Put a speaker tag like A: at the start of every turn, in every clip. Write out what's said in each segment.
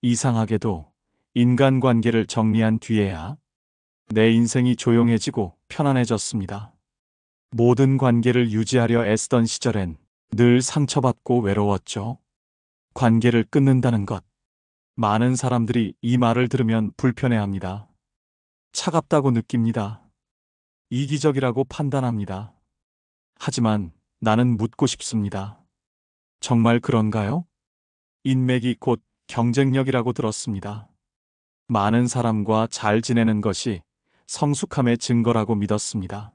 A: 이상하게도 인간관계를 정리한 뒤에야 내 인생이 조용해지고 편안해졌습니다. 모든 관계를 유지하려 애쓰던 시절엔 늘 상처받고 외로웠죠. 관계를 끊는다는 것. 많은 사람들이 이 말을 들으면 불편해합니다. 차갑다고 느낍니다. 이기적이라고 판단합니다. 하지만 나는 묻고 싶습니다. 정말 그런가요? 인맥이 곧 경쟁력이라고 들었습니다. 많은 사람과 잘 지내는 것이 성숙함의 증거라고 믿었습니다.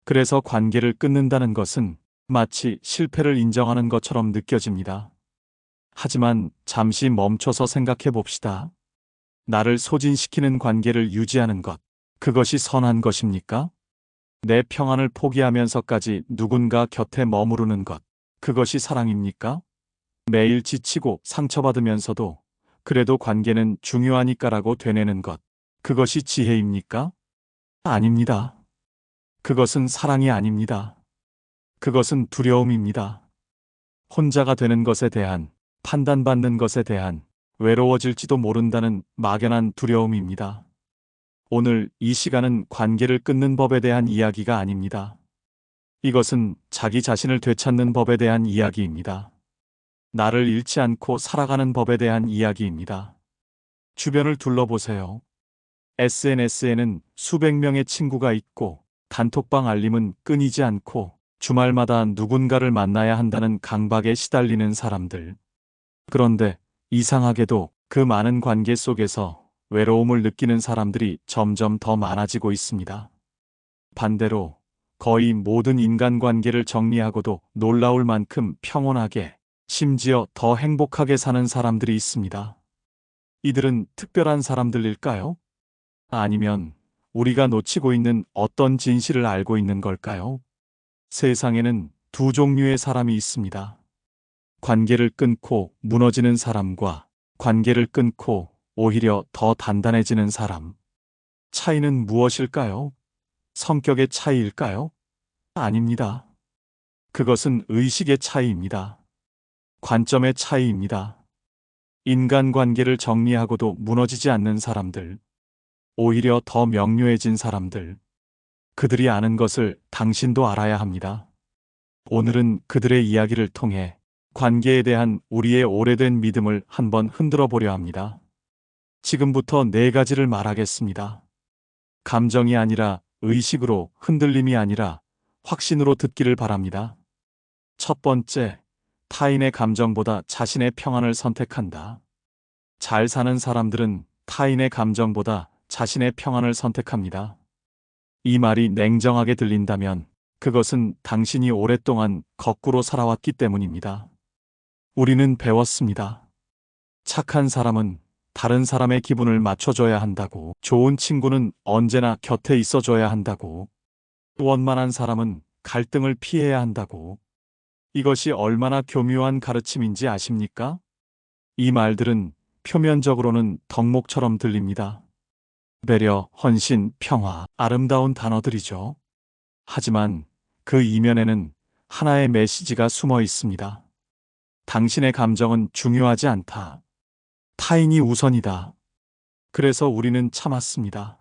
A: 그래서 관계를 끊는다는 것은 마치 실패를 인정하는 것처럼 느껴집니다. 하지만 잠시 멈춰서 생각해 봅시다. 나를 소진시키는 관계를 유지하는 것, 그것이 선한 것입니까? 내 평안을 포기하면서까지 누군가 곁에 머무르는 것, 그것이 사랑입니까? 매일 지치고 상처받으면서도 그래도 관계는 중요하니까라고 되뇌는 것, 그것이 지혜입니까? 아닙니다. 그것은 사랑이 아닙니다. 그것은 두려움입니다. 혼자가 되는 것에 대한, 판단받는 것에 대한, 외로워질지도 모른다는 막연한 두려움입니다. 오늘 이 시간은 관계를 끊는 법에 대한 이야기가 아닙니다. 이것은 자기 자신을 되찾는 법에 대한 이야기입니다. 나를 잃지 않고 살아가는 법에 대한 이야기입니다. 주변을 둘러보세요. SNS에는 수백 명의 친구가 있고 단톡방 알림은 끊이지 않고 주말마다 누군가를 만나야 한다는 강박에 시달리는 사람들. 그런데 이상하게도 그 많은 관계 속에서 외로움을 느끼는 사람들이 점점 더 많아지고 있습니다. 반대로 거의 모든 인간관계를 정리하고도 놀라울 만큼 평온하게, 심지어 더 행복하게 사는 사람들이 있습니다. 이들은 특별한 사람들일까요? 아니면 우리가 놓치고 있는 어떤 진실을 알고 있는 걸까요? 세상에는 두 종류의 사람이 있습니다. 관계를 끊고 무너지는 사람과 관계를 끊고 오히려 더 단단해지는 사람. 차이는 무엇일까요? 성격의 차이일까요? 아닙니다. 그것은 의식의 차이입니다. 관점의 차이입니다. 인간관계를 정리하고도 무너지지 않는 사람들. 오히려 더 명료해진 사람들. 그들이 아는 것을 당신도 알아야 합니다. 오늘은 그들의 이야기를 통해 관계에 대한 우리의 오래된 믿음을 한번 흔들어 보려 합니다. 지금부터 네 가지를 말하겠습니다. 감정이 아니라 의식으로, 흔들림이 아니라 확신으로 듣기를 바랍니다. 첫 번째, 타인의 감정보다 자신의 평안을 선택한다. 잘 사는 사람들은 타인의 감정보다 자신의 평안을 선택합니다. 이 말이 냉정하게 들린다면 그것은 당신이 오랫동안 거꾸로 살아왔기 때문입니다. 우리는 배웠습니다. 착한 사람은 다른 사람의 기분을 맞춰줘야 한다고, 좋은 친구는 언제나 곁에 있어줘야 한다고, 원만한 사람은 갈등을 피해야 한다고. 이것이 얼마나 교묘한 가르침인지 아십니까? 이 말들은 표면적으로는 덕목처럼 들립니다. 배려, 헌신, 평화, 아름다운 단어들이죠. 하지만 그 이면에는 하나의 메시지가 숨어 있습니다. 당신의 감정은 중요하지 않다. 타인이 우선이다. 그래서 우리는 참았습니다.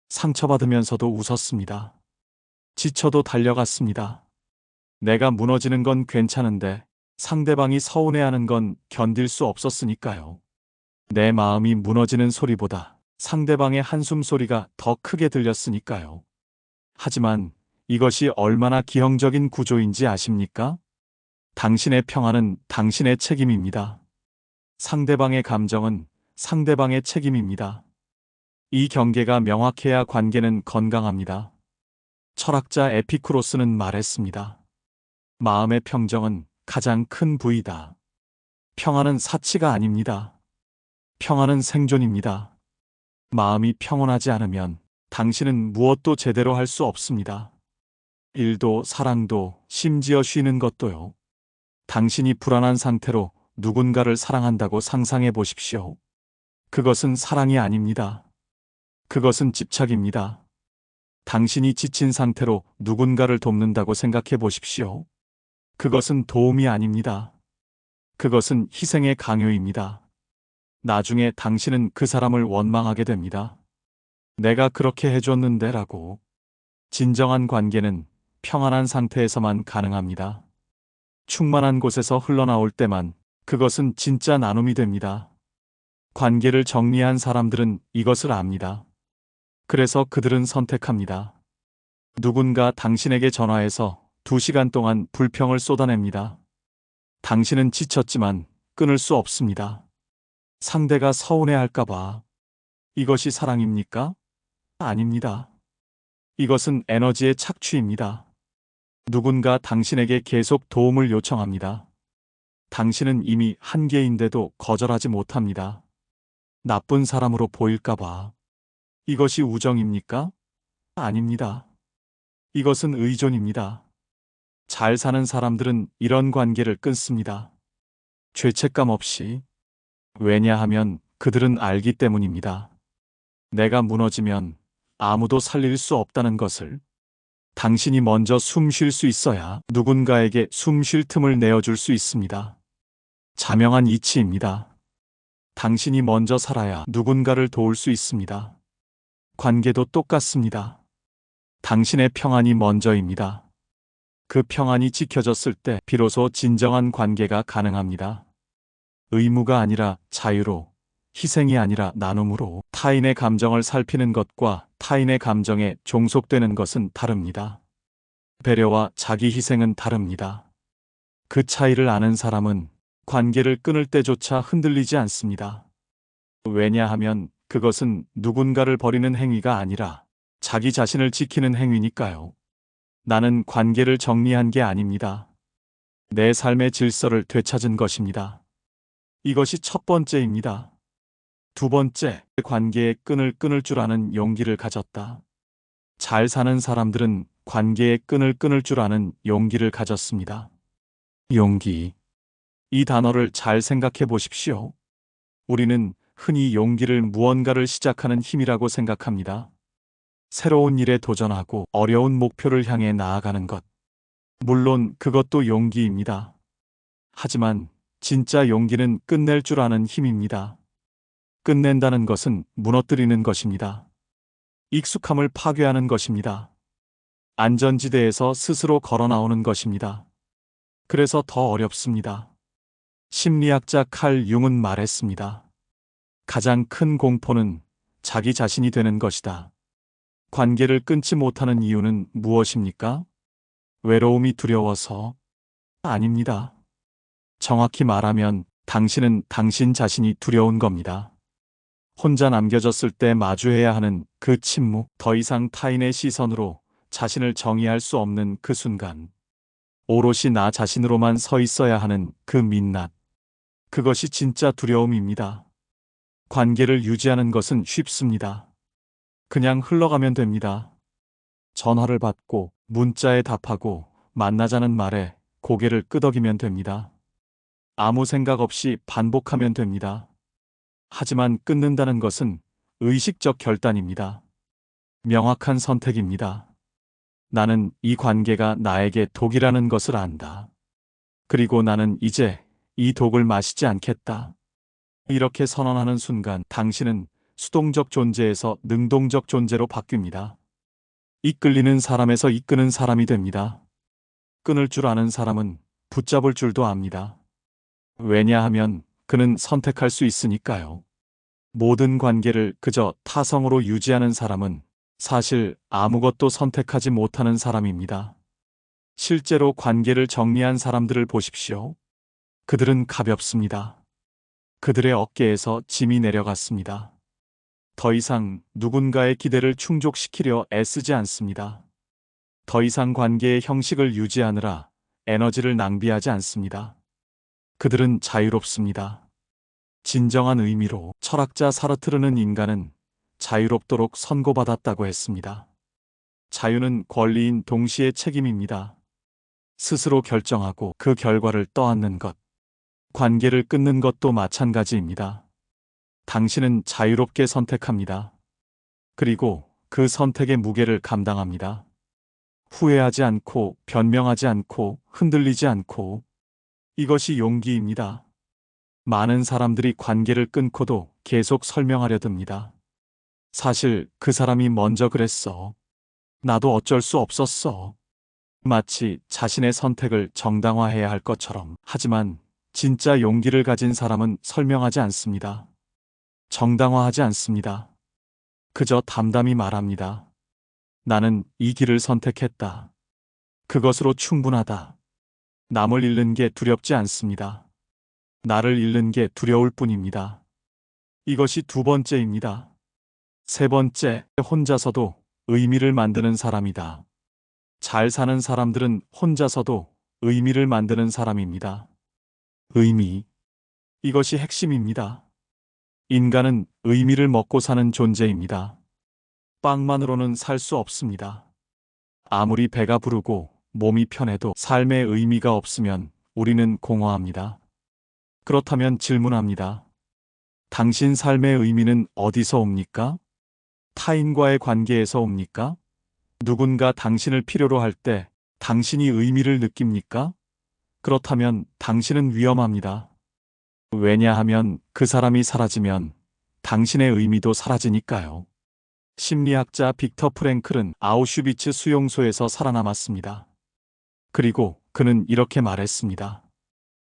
A: 상처받으면서도 웃었습니다. 지쳐도 달려갔습니다. 내가 무너지는 건 괜찮은데 상대방이 서운해하는 건 견딜 수 없었으니까요. 내 마음이 무너지는 소리보다 상대방의 한숨 소리가 더 크게 들렸으니까요. 하지만 이것이 얼마나 기형적인 구조인지 아십니까? 당신의 평안은 당신의 책임입니다. 상대방의 감정은 상대방의 책임입니다. 이 경계가 명확해야 관계는 건강합니다. 철학자 에피쿠로스는 말했습니다. 마음의 평정은 가장 큰 부이다. 평안은 사치가 아닙니다. 평안은 생존입니다. 마음이 평온하지 않으면 당신은 무엇도 제대로 할 수 없습니다. 일도 사랑도 심지어 쉬는 것도요. 당신이 불안한 상태로 누군가를 사랑한다고 상상해 보십시오. 그것은 사랑이 아닙니다. 그것은 집착입니다. 당신이 지친 상태로 누군가를 돕는다고 생각해 보십시오. 그것은 도움이 아닙니다. 그것은 희생의 강요입니다. 나중에 당신은 그 사람을 원망하게 됩니다. 내가 그렇게 해줬는데 라고. 진정한 관계는 평안한 상태에서만 가능합니다. 충만한 곳에서 흘러나올 때만 그것은 진짜 나눔이 됩니다. 관계를 정리한 사람들은 이것을 압니다. 그래서 그들은 선택합니다. 누군가 당신에게 전화해서 2시간 동안 불평을 쏟아냅니다. 당신은 지쳤지만 끊을 수 없습니다. 상대가 서운해할까봐. 이것이 사랑입니까? 아닙니다. 이것은 에너지의 착취입니다. 누군가 당신에게 계속 도움을 요청합니다. 당신은 이미 한계인데도 거절하지 못합니다. 나쁜 사람으로 보일까봐. 이것이 우정입니까? 아닙니다. 이것은 의존입니다. 잘 사는 사람들은 이런 관계를 끊습니다. 죄책감 없이. 왜냐하면 그들은 알기 때문입니다. 내가 무너지면 아무도 살릴 수 없다는 것을. 당신이 먼저 숨 쉴 수 있어야 누군가에게 숨 쉴 틈을 내어줄 수 있습니다. 자명한 이치입니다. 당신이 먼저 살아야 누군가를 도울 수 있습니다. 관계도 똑같습니다. 당신의 평안이 먼저입니다. 그 평안이 지켜졌을 때 비로소 진정한 관계가 가능합니다. 의무가 아니라 자유로, 희생이 아니라 나눔으로 타인의 감정을 살피는 것과 타인의 감정에 종속되는 것은 다릅니다. 배려와 자기 희생은 다릅니다. 그 차이를 아는 사람은 관계를 끊을 때조차 흔들리지 않습니다. 왜냐하면 그것은 누군가를 버리는 행위가 아니라 자기 자신을 지키는 행위니까요. 나는 관계를 정리한 게 아닙니다. 내 삶의 질서를 되찾은 것입니다. 이것이 첫 번째입니다. 두 번째, 관계의 끈을 끊을 줄 아는 용기를 가졌다. 잘 사는 사람들은 관계의 끈을 끊을 줄 아는 용기를 가졌습니다. 용기. 이 단어를 잘 생각해 보십시오. 우리는 흔히 용기를 무언가를 시작하는 힘이라고 생각합니다. 새로운 일에 도전하고 어려운 목표를 향해 나아가는 것. 물론 그것도 용기입니다. 하지만 진짜 용기는 끝낼 줄 아는 힘입니다. 끝낸다는 것은 무너뜨리는 것입니다. 익숙함을 파괴하는 것입니다. 안전지대에서 스스로 걸어 나오는 것입니다. 그래서 더 어렵습니다. 심리학자 칼 융은 말했습니다. 가장 큰 공포는 자기 자신이 되는 것이다. 관계를 끊지 못하는 이유는 무엇입니까? 외로움이 두려워서? 아닙니다. 정확히 말하면 당신은 당신 자신이 두려운 겁니다. 혼자 남겨졌을 때 마주해야 하는 그 침묵, 더 이상 타인의 시선으로 자신을 정의할 수 없는 그 순간, 오롯이 나 자신으로만 서 있어야 하는 그 민낯, 그것이 진짜 두려움입니다. 관계를 유지하는 것은 쉽습니다. 그냥 흘러가면 됩니다. 전화를 받고 문자에 답하고 만나자는 말에 고개를 끄덕이면 됩니다. 아무 생각 없이 반복하면 됩니다. 하지만 끊는다는 것은 의식적 결단입니다. 명확한 선택입니다. 나는 이 관계가 나에게 독이라는 것을 안다. 그리고 나는 이제 이 독을 마시지 않겠다. 이렇게 선언하는 순간 당신은 수동적 존재에서 능동적 존재로 바뀝니다. 이끌리는 사람에서 이끄는 사람이 됩니다. 끊을 줄 아는 사람은 붙잡을 줄도 압니다. 왜냐하면 그는 선택할 수 있으니까요. 모든 관계를 그저 타성으로 유지하는 사람은 사실 아무것도 선택하지 못하는 사람입니다. 실제로 관계를 정리한 사람들을 보십시오. 그들은 가볍습니다. 그들의 어깨에서 짐이 내려갔습니다. 더 이상 누군가의 기대를 충족시키려 애쓰지 않습니다. 더 이상 관계의 형식을 유지하느라 에너지를 낭비하지 않습니다. 그들은 자유롭습니다. 진정한 의미로 철학자 사르트르는 인간은 자유롭도록 선고받았다고 했습니다. 자유는 권리인 동시에 책임입니다. 스스로 결정하고 그 결과를 떠안는 것. 관계를 끊는 것도 마찬가지입니다. 당신은 자유롭게 선택합니다. 그리고 그 선택의 무게를 감당합니다. 후회하지 않고 변명하지 않고 흔들리지 않고. 이것이 용기입니다. 많은 사람들이 관계를 끊고도 계속 설명하려 듭니다. 사실 그 사람이 먼저 그랬어. 나도 어쩔 수 없었어. 마치 자신의 선택을 정당화해야 할 것처럼. 하지만 진짜 용기를 가진 사람은 설명하지 않습니다. 정당화하지 않습니다. 그저 담담히 말합니다. 나는 이 길을 선택했다. 그것으로 충분하다. 남을 잃는 게 두렵지 않습니다. 나를 잃는 게 두려울 뿐입니다. 이것이 두 번째입니다. 세 번째, 혼자서도 의미를 만드는 사람이다. 잘 사는 사람들은 혼자서도 의미를 만드는 사람입니다. 의미. 이것이 핵심입니다. 인간은 의미를 먹고 사는 존재입니다. 빵만으로는 살 수 없습니다. 아무리 배가 부르고 몸이 편해도 삶의 의미가 없으면 우리는 공허합니다. 그렇다면 질문합니다. 당신 삶의 의미는 어디서 옵니까? 타인과의 관계에서 옵니까? 누군가 당신을 필요로 할 때 당신이 의미를 느낍니까? 그렇다면 당신은 위험합니다. 왜냐하면 그 사람이 사라지면 당신의 의미도 사라지니까요. 심리학자 빅터 프랭클은 아우슈비츠 수용소에서 살아남았습니다. 그리고 그는 이렇게 말했습니다.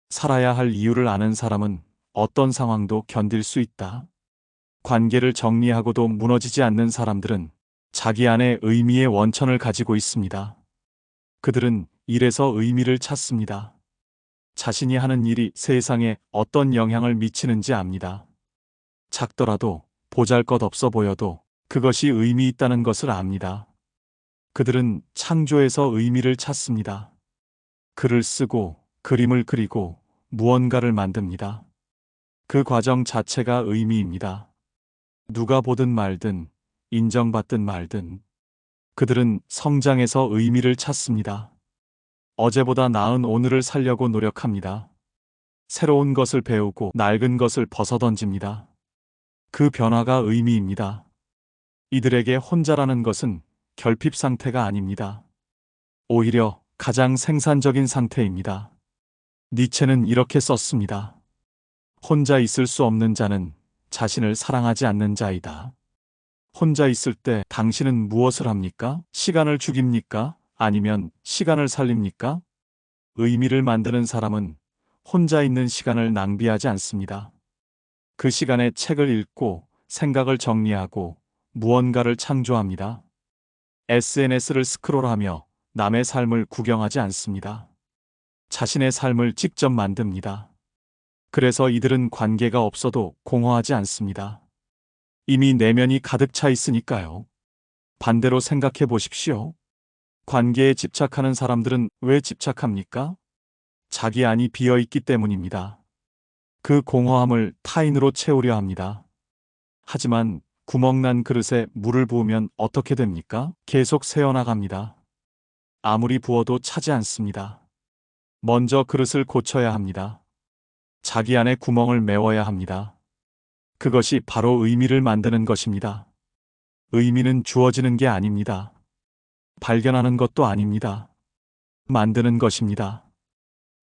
A: 살아야 할 이유를 아는 사람은 어떤 상황도 견딜 수 있다. 관계를 정리하고도 무너지지 않는 사람들은 자기 안에 의미의 원천을 가지고 있습니다. 그들은 일에서 의미를 찾습니다. 자신이 하는 일이 세상에 어떤 영향을 미치는지 압니다. 작더라도 보잘것없어 보여도 그것이 의미 있다는 것을 압니다. 그들은 창조에서 의미를 찾습니다. 글을 쓰고 그림을 그리고 무언가를 만듭니다. 그 과정 자체가 의미입니다. 누가 보든 말든 인정받든 말든 그들은 성장해서 의미를 찾습니다. 어제보다 나은 오늘을 살려고 노력합니다. 새로운 것을 배우고 낡은 것을 벗어던집니다. 그 변화가 의미입니다. 이들에게 혼자라는 것은 결핍 상태가 아닙니다. 오히려 가장 생산적인 상태입니다. 니체는 이렇게 썼습니다. 혼자 있을 수 없는 자는 자신을 사랑하지 않는 자이다. 혼자 있을 때 당신은 무엇을 합니까? 시간을 죽입니까? 아니면 시간을 살립니까? 의미를 만드는 사람은 혼자 있는 시간을 낭비하지 않습니다. 그 시간에 책을 읽고 생각을 정리하고 무언가를 창조합니다. SNS를 스크롤하며 남의 삶을 구경하지 않습니다. 자신의 삶을 직접 만듭니다. 그래서 이들은 관계가 없어도 공허하지 않습니다. 이미 내면이 가득 차 있으니까요. 반대로 생각해 보십시오. 관계에 집착하는 사람들은 왜 집착합니까? 자기 안이 비어 있기 때문입니다. 그 공허함을 타인으로 채우려 합니다. 하지만 구멍난 그릇에 물을 부으면 어떻게 됩니까? 계속 새어나갑니다. 아무리 부어도 차지 않습니다. 먼저 그릇을 고쳐야 합니다. 자기 안에 구멍을 메워야 합니다. 그것이 바로 의미를 만드는 것입니다. 의미는 주어지는 게 아닙니다. 발견하는 것도 아닙니다. 만드는 것입니다.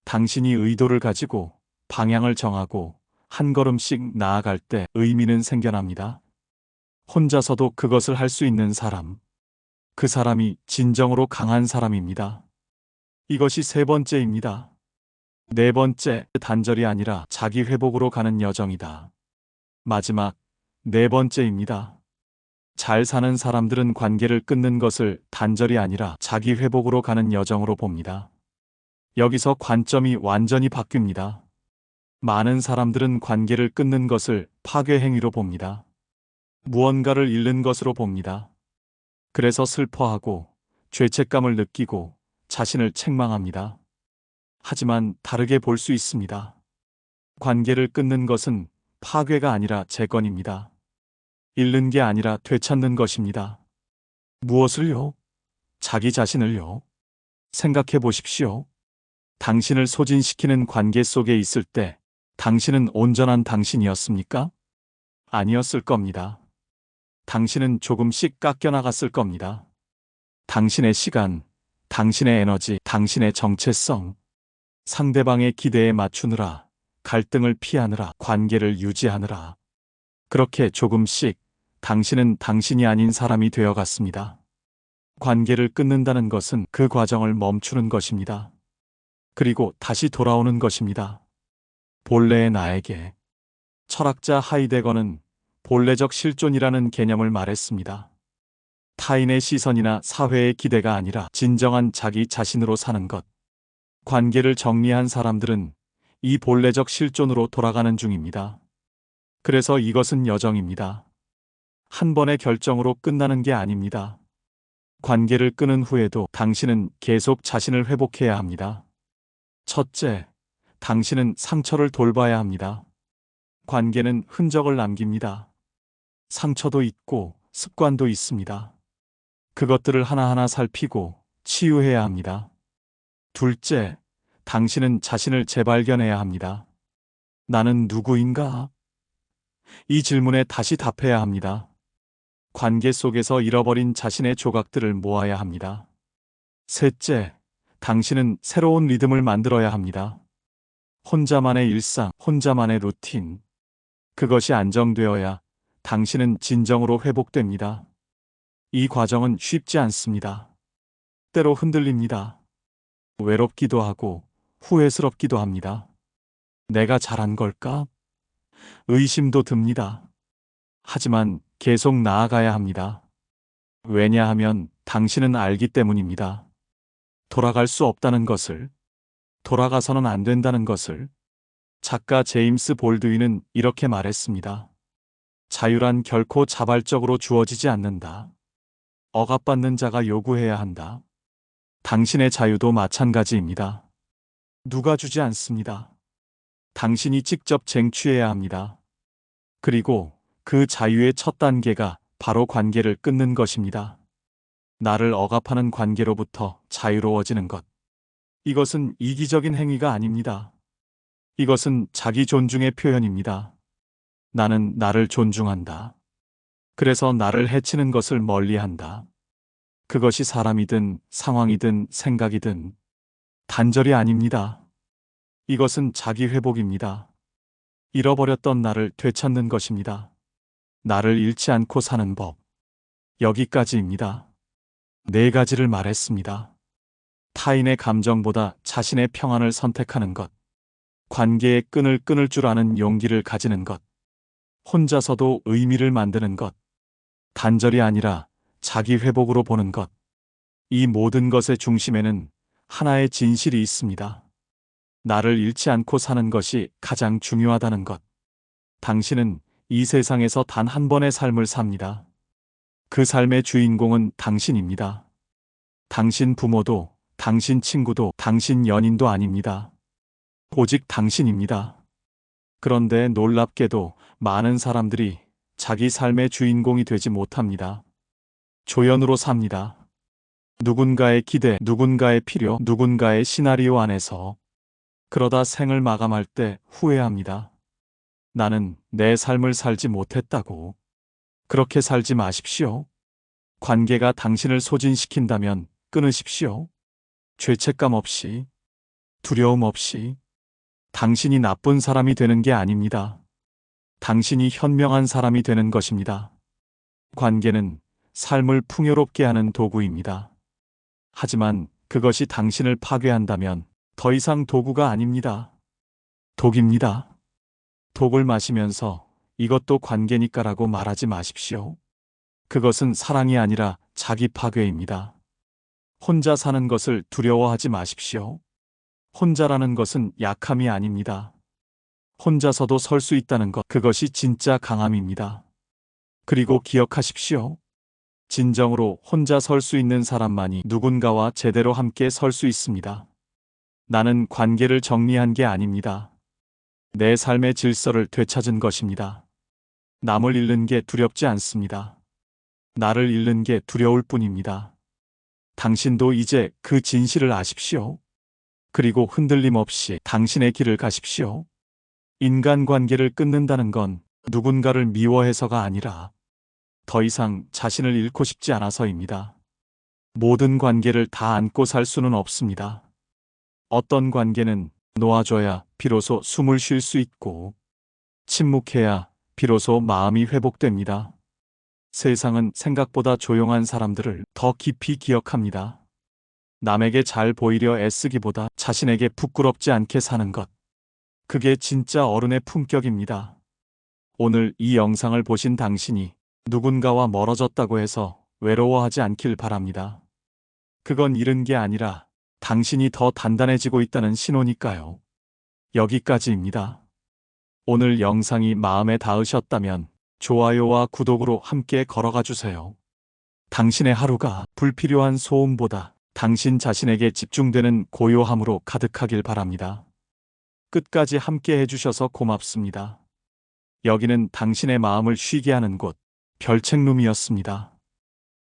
A: 당신이 의도를 가지고 방향을 정하고 한 걸음씩 나아갈 때 의미는 생겨납니다. 혼자서도 그것을 할 수 있는 사람. 그 사람이 진정으로 강한 사람입니다. 이것이 세 번째입니다. 네 번째, 단절이 아니라 자기 회복으로 가는 여정이다. 마지막, 네 번째입니다. 잘 사는 사람들은 관계를 끊는 것을 단절이 아니라 자기 회복으로 가는 여정으로 봅니다. 여기서 관점이 완전히 바뀝니다. 많은 사람들은 관계를 끊는 것을 파괴 행위로 봅니다. 무언가를 잃는 것으로 봅니다. 그래서 슬퍼하고 죄책감을 느끼고 자신을 책망합니다. 하지만 다르게 볼 수 있습니다. 관계를 끊는 것은 파괴가 아니라 재건입니다. 잃는 게 아니라 되찾는 것입니다. 무엇을요? 자기 자신을요? 생각해 보십시오. 당신을 소진시키는 관계 속에 있을 때 당신은 온전한 당신이었습니까? 아니었을 겁니다. 당신은 조금씩 깎여나갔을 겁니다. 당신의 시간, 당신의 에너지, 당신의 정체성, 상대방의 기대에 맞추느라 갈등을 피하느라, 관계를 유지하느라. 그렇게 조금씩 당신은 당신이 아닌 사람이 되어갔습니다. 관계를 끊는다는 것은 그 과정을 멈추는 것입니다. 그리고 다시 돌아오는 것입니다. 본래의 나에게. 철학자 하이데거는 본래적 실존이라는 개념을 말했습니다. 타인의 시선이나 사회의 기대가 아니라 진정한 자기 자신으로 사는 것. 관계를 정리한 사람들은 이 본래적 실존으로 돌아가는 중입니다. 그래서 이것은 여정입니다. 한 번의 결정으로 끝나는 게 아닙니다. 관계를 끊은 후에도 당신은 계속 자신을 회복해야 합니다. 첫째, 당신은 상처를 돌봐야 합니다. 관계는 흔적을 남깁니다. 상처도 있고 습관도 있습니다. 그것들을 하나하나 살피고 치유해야 합니다. 둘째, 당신은 자신을 재발견해야 합니다. 나는 누구인가? 이 질문에 다시 답해야 합니다. 관계 속에서 잃어버린 자신의 조각들을 모아야 합니다. 셋째, 당신은 새로운 리듬을 만들어야 합니다. 혼자만의 일상, 혼자만의 루틴. 그것이 안정되어야 당신은 진정으로 회복됩니다. 이 과정은 쉽지 않습니다. 때로 흔들립니다. 외롭기도 하고 후회스럽기도 합니다. 내가 잘한 걸까? 의심도 듭니다. 하지만 계속 나아가야 합니다. 왜냐하면 당신은 알기 때문입니다. 돌아갈 수 없다는 것을, 돌아가서는 안 된다는 것을. 작가 제임스 볼드윈은 이렇게 말했습니다. 자유란 결코 자발적으로 주어지지 않는다. 억압받는 자가 요구해야 한다. 당신의 자유도 마찬가지입니다. 누가 주지 않습니다. 당신이 직접 쟁취해야 합니다. 그리고 그 자유의 첫 단계가 바로 관계를 끊는 것입니다. 나를 억압하는 관계로부터 자유로워지는 것. 이것은 이기적인 행위가 아닙니다. 이것은 자기 존중의 표현입니다. 나는 나를 존중한다. 그래서 나를 해치는 것을 멀리한다. 그것이 사람이든 상황이든 생각이든 단절이 아닙니다. 이것은 자기 회복입니다. 잃어버렸던 나를 되찾는 것입니다. 나를 잃지 않고 사는 법. 여기까지입니다. 4가지를 말했습니다. 타인의 감정보다 자신의 평안을 선택하는 것. 관계의 끈을 끊을 줄 아는 용기를 가지는 것. 혼자서도 의미를 만드는 것. 단절이 아니라 자기 회복으로 보는 것. 이 모든 것의 중심에는 하나의 진실이 있습니다. 나를 잃지 않고 사는 것이 가장 중요하다는 것. 당신은 이 세상에서 단 한 번의 삶을 삽니다. 그 삶의 주인공은 당신입니다. 당신 부모도, 당신 친구도, 당신 연인도 아닙니다. 오직 당신입니다. 그런데 놀랍게도 많은 사람들이 자기 삶의 주인공이 되지 못합니다. 조연으로 삽니다. 누군가의 기대, 누군가의 필요, 누군가의 시나리오 안에서. 그러다 생을 마감할 때 후회합니다. 나는 내 삶을 살지 못했다고. 그렇게 살지 마십시오. 관계가 당신을 소진시킨다면 끊으십시오. 죄책감 없이, 두려움 없이. 당신이 나쁜 사람이 되는 게 아닙니다. 당신이 현명한 사람이 되는 것입니다. 관계는 삶을 풍요롭게 하는 도구입니다. 하지만 그것이 당신을 파괴한다면 더 이상 도구가 아닙니다. 독입니다. 독을 마시면서 이것도 관계니까라고 말하지 마십시오. 그것은 사랑이 아니라 자기 파괴입니다. 혼자 사는 것을 두려워하지 마십시오. 혼자라는 것은 약함이 아닙니다. 혼자서도 설 수 있다는 것, 그것이 진짜 강함입니다. 그리고 기억하십시오. 진정으로 혼자 설 수 있는 사람만이 누군가와 제대로 함께 설 수 있습니다. 나는 관계를 정리한 게 아닙니다. 내 삶의 질서를 되찾은 것입니다. 남을 잃는 게 두렵지 않습니다. 나를 잃는 게 두려울 뿐입니다. 당신도 이제 그 진실을 아십시오. 그리고 흔들림 없이 당신의 길을 가십시오. 인간관계를 끊는다는 건 누군가를 미워해서가 아니라 더 이상 자신을 잃고 싶지 않아서입니다. 모든 관계를 다 안고 살 수는 없습니다. 어떤 관계는 놓아줘야 비로소 숨을 쉴 수 있고, 침묵해야 비로소 마음이 회복됩니다. 세상은 생각보다 조용한 사람들을 더 깊이 기억합니다. 남에게 잘 보이려 애쓰기보다 자신에게 부끄럽지 않게 사는 것. 그게 진짜 어른의 품격입니다. 오늘 이 영상을 보신 당신이 누군가와 멀어졌다고 해서 외로워하지 않길 바랍니다. 그건 잃은 게 아니라 당신이 더 단단해지고 있다는 신호니까요. 여기까지입니다. 오늘 영상이 마음에 닿으셨다면 좋아요와 구독으로 함께 걸어가 주세요. 당신의 하루가 불필요한 소음보다 당신 자신에게 집중되는 고요함으로 가득하길 바랍니다. 끝까지 함께 해주셔서 고맙습니다. 여기는 당신의 마음을 쉬게 하는 곳, 별책룸이었습니다.